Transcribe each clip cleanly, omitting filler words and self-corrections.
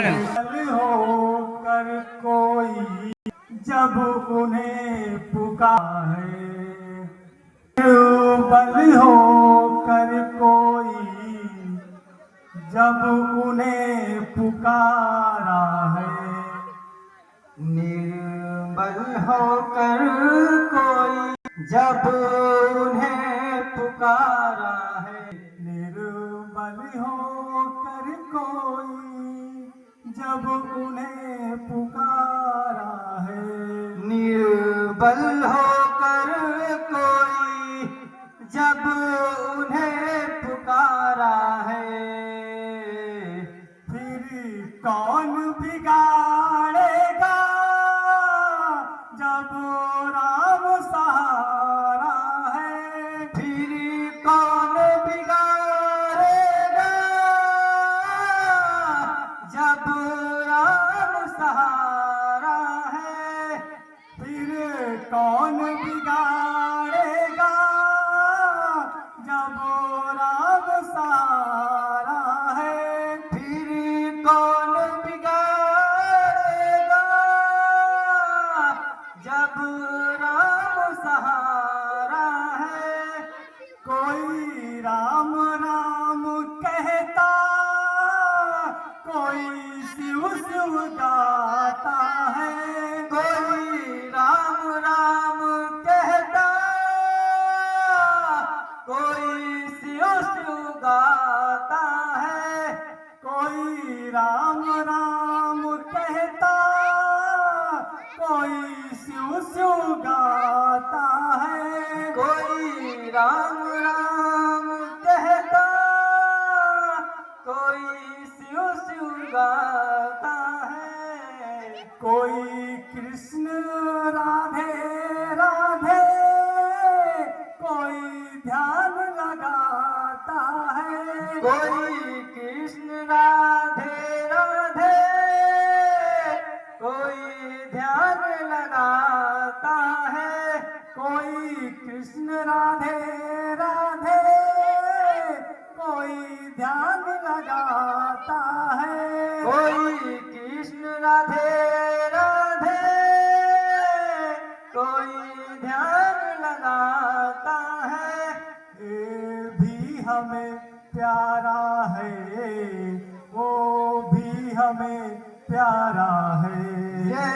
होकर कोई जब उन्हें पुकारे, बल होकर कोई जब उन्हें पुकारा है, निर्बल होकर कोई जब उन्हें पुकारा है, निर्बल होकर कोई जब उन्हें पुकारा है, निर्बल होकर कोई जब उन्हें पुकारा है, फिर कौन बिगाड़ेगा जब राम सहारा है, फिर कौन बिगाड़ेगा जब राम सहारा है, फिर कौन बिगाड़ेगा जब राम सहारा है, फिर कौन बिगाड़ेगा जब राम सहारा है, कोई राम राम कहता, कोई शिव शिव गाता है, कोई राम राम कहता, कोई शिव शिव गाता है, कोई राम राम कहता, कोई शिव शिव गाता है, कोई राम राम कहता, कोई शिव शिव गाता है, कोई कृष्ण राधे राधे, कोई ध्यान लगाता है, कोई कृष्ण राधे राधे, कोई ध्यान लगाता है, कोई कृष्ण राधे राधे, कोई ध्यान लगाता है, कोई कृष्ण राधे राधे, कोई ध्यान लगाता है, ये भी हमें प्यारा है, वो भी हमें प्यारा है, ये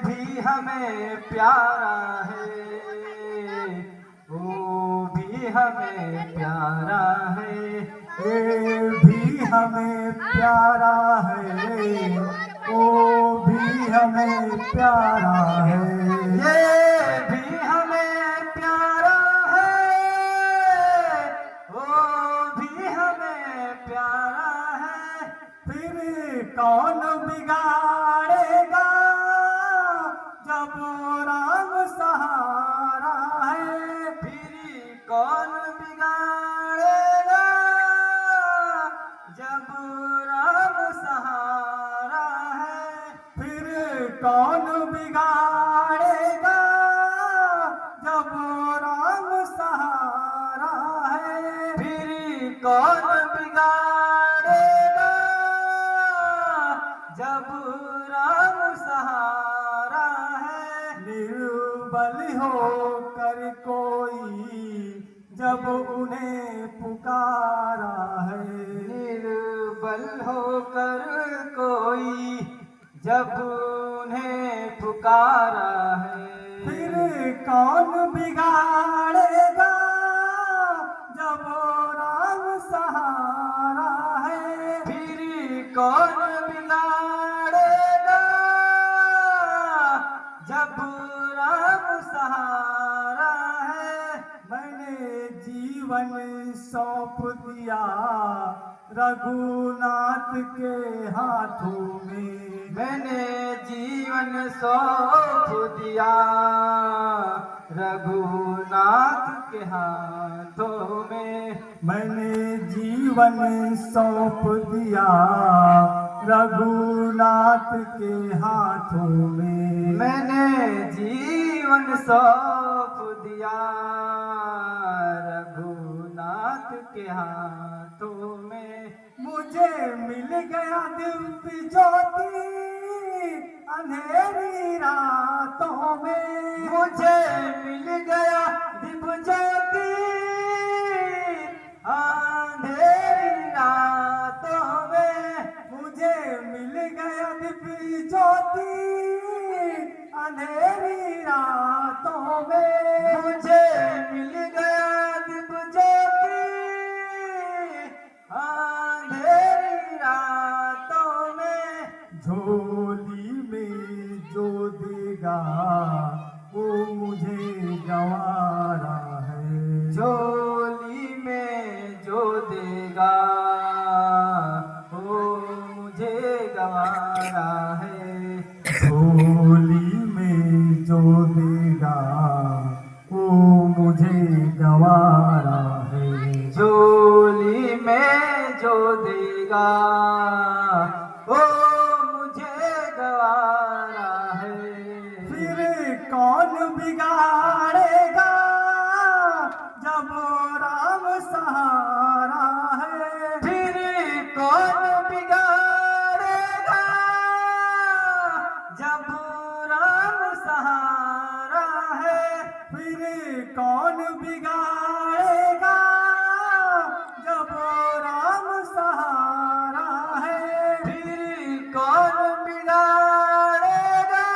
भी हमें प्यारा है, वो भी हमें प्यारा है, ये भी हमें प्यारा है, वो भी हमें प्यारा है, ये भी हमें प्यारा है, वो भी हमें प्यारा है, फिर कौन बिगाड़ेगा जब राम सहारा है, फिर कौन बिगाड़ेगा जब राम सहारा है, फिर कौन बिगाड़ेगा जब राम सहारा है, फिर कौन बिगाड़ेगा जब राम सहारा है, निर्बल होकर कोई जब उन्हें पुकारा है, निर्बल होकर कोई जब उन्हें पुकारा है, फिर कौन बिगाड़ेगा जब राम सहारा है, फिर कौन बिगाड़ेगा जब राम सहारा है, मैंने जीवन सौंप दिया रघुनाथ के हाथों में, मैंने जीवन सौंप दिया रघुनाथ के हाथों में, मैंने जीवन सौंप दिया रघुनाथ के हाथों में, मैंने जीवन सौंप दिया रघुनाथ के हाथों में, मुझे मिल गया दिव्य ज्योति अंधेरी रातों में, मुझे मिल गया दिव्य ज्योति अंधेरी रातों में, मुझे मिल गया दिव्य ज्योति अंधेरी रातों में, मुझे मिल गया दिव्य ज्योति अंधेरी रातों में। झोली में जो देगा वो मुझे गंवारा है, झोली में जो देगा वो मुझे गंवारा है, झोली में जो देगा वो मुझे गंवारा है, झोली में जो देगा वो मुझे गंवारा है। फिर कौन बिगाड़ेगा जब राम सहारा है, फिर कौन बिगाड़ेगा जब राम सहारा है, फिर कौन बिगाड़ेगा जब राम सहारा है, फिर कौन बिगाड़ेगा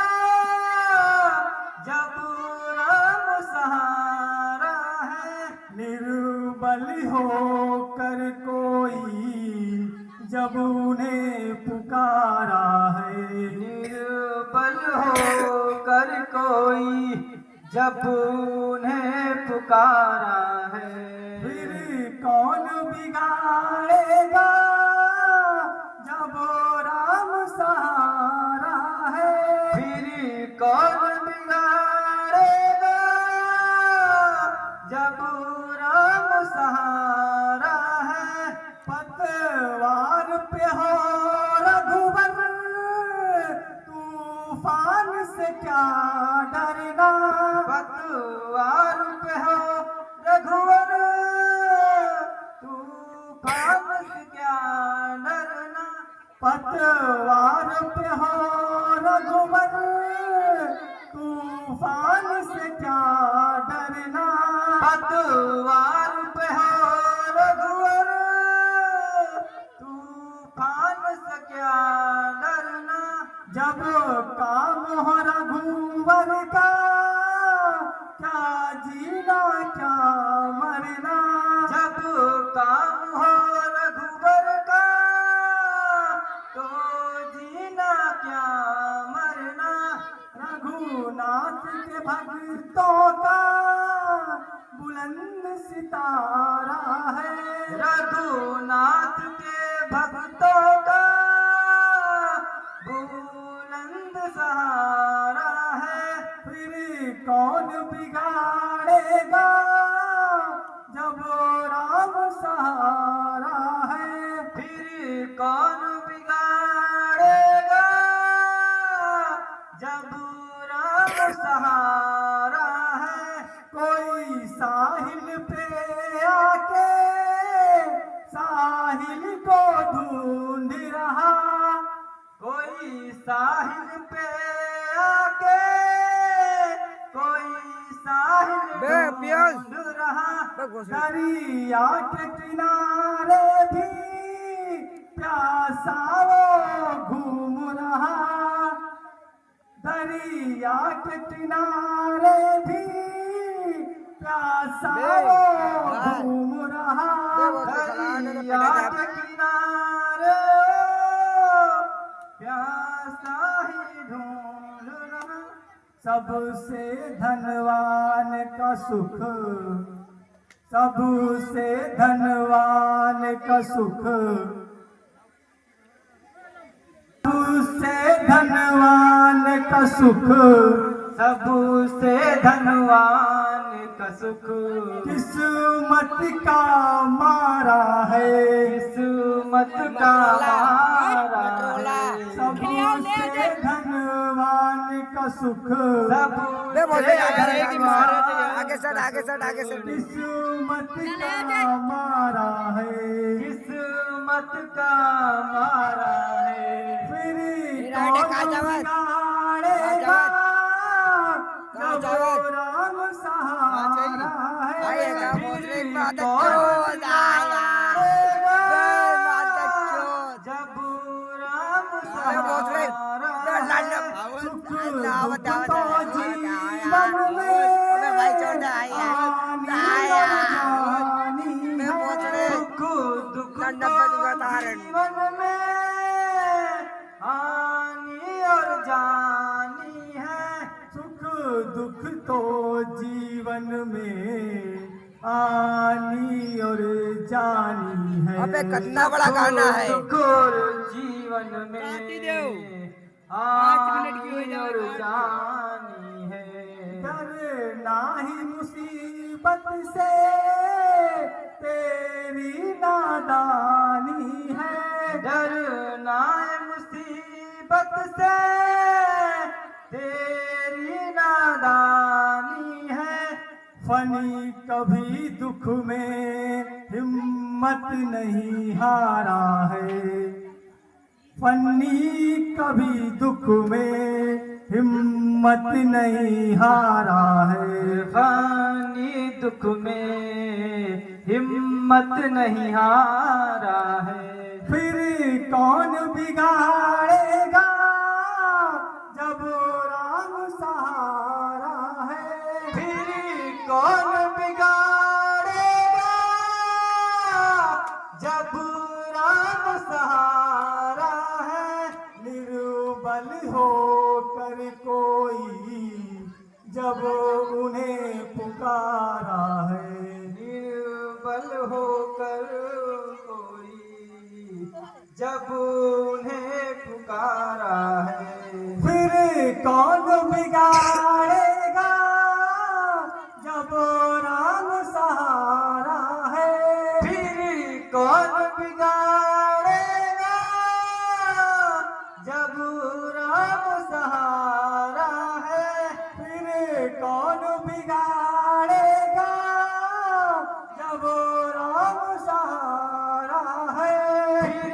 जब राम सहारा है। निर्बल होकर कोई जब उन्हें पुकारा है, निर्बल होकर कोई जब उन्हें पुकारा है, फिर कौन बिगाड़ेगा जब राम सहारा है, फिर कौन बिगाड़ेगा जब राम सहारा है। पतवार पे हो रघुवर तूफान से क्या डरना, पतवार पे हो रघुवर तूफान से क्या डरना, पतवार पे हो रघुवर तूफान से क्या डरना, पतवार पे हो रघुवर तूफान से क्या डरना। जब काम हो रघुवर का क्या जीना क्या मरना, जब काम हो रघुवर का तो जीना क्या मरना। रघुनाथ के भक्तों का बुलंद सितारा है, रघुनाथ के भक्तों का बुलंद सहारा है। फिर कौन बिगाड़ेगा जब राम सहारा है, फिर कौन बिगाड़ेगा जब राम सहारा है। कोई साहिल पे आके साहिल को ढूंढ रहा, कोई साहिल पे आके कोई साहिल ढूंढ रहा, दरिया के किनारे भी प्यासा वो घूम रहा, दरिया के किनारे भी प्यासा वो घूम रहा, दरिया के किनारे प्यासा ही ढूंढ रहा। सबसे धनवान का सुख, सबसे धनवान का सुख, सबसे धनवान का सुख, सबसे धनवान का सुख किस्मत का मारा है, किस्मत का मारा है। सबसे धनवान का सुख, आगे किस्मत का मारा है, किस्मत हिम्मत का मारा है, फिर कौन बिगाड़ेगा जब राम सहारा है, फिर कौन बिगाड़ेगा जब राम सहारा है, सुख दुख तो जीवन में आनी और जानी है, सुख दुख तो जीवन में आनी और जानी है। अबे कितना बड़ा गाना है। सुख और जीवन में आनी और जानी है। डरना ही मुसीबत से तेरी नादानी है, डरना है मुसीबत से तेरी नादानी है, फनी कभी दुख में हिम्मत नहीं हारा है, फनी कभी दुख में हिम्मत नहीं हारा है, फनी दुख में हिम्मत नहीं हारा है, फिर कौन बिगाड़ेगा जब राम सहारा है, फिर कौन बिगाड़ेगा जब राम सहारा है, निर्बल होकर कोई जब उन्हें पुकारा है, निर्बल होकर कोई जब उन्हें पुकारा है, फिर कौन बिगाड़ेगा जब राम सहारा है, फिर कौन बिगाड़ेगा जब राम सहारा है, फिर कौन बिगाड़ेगा जब राम सहारा है, फिर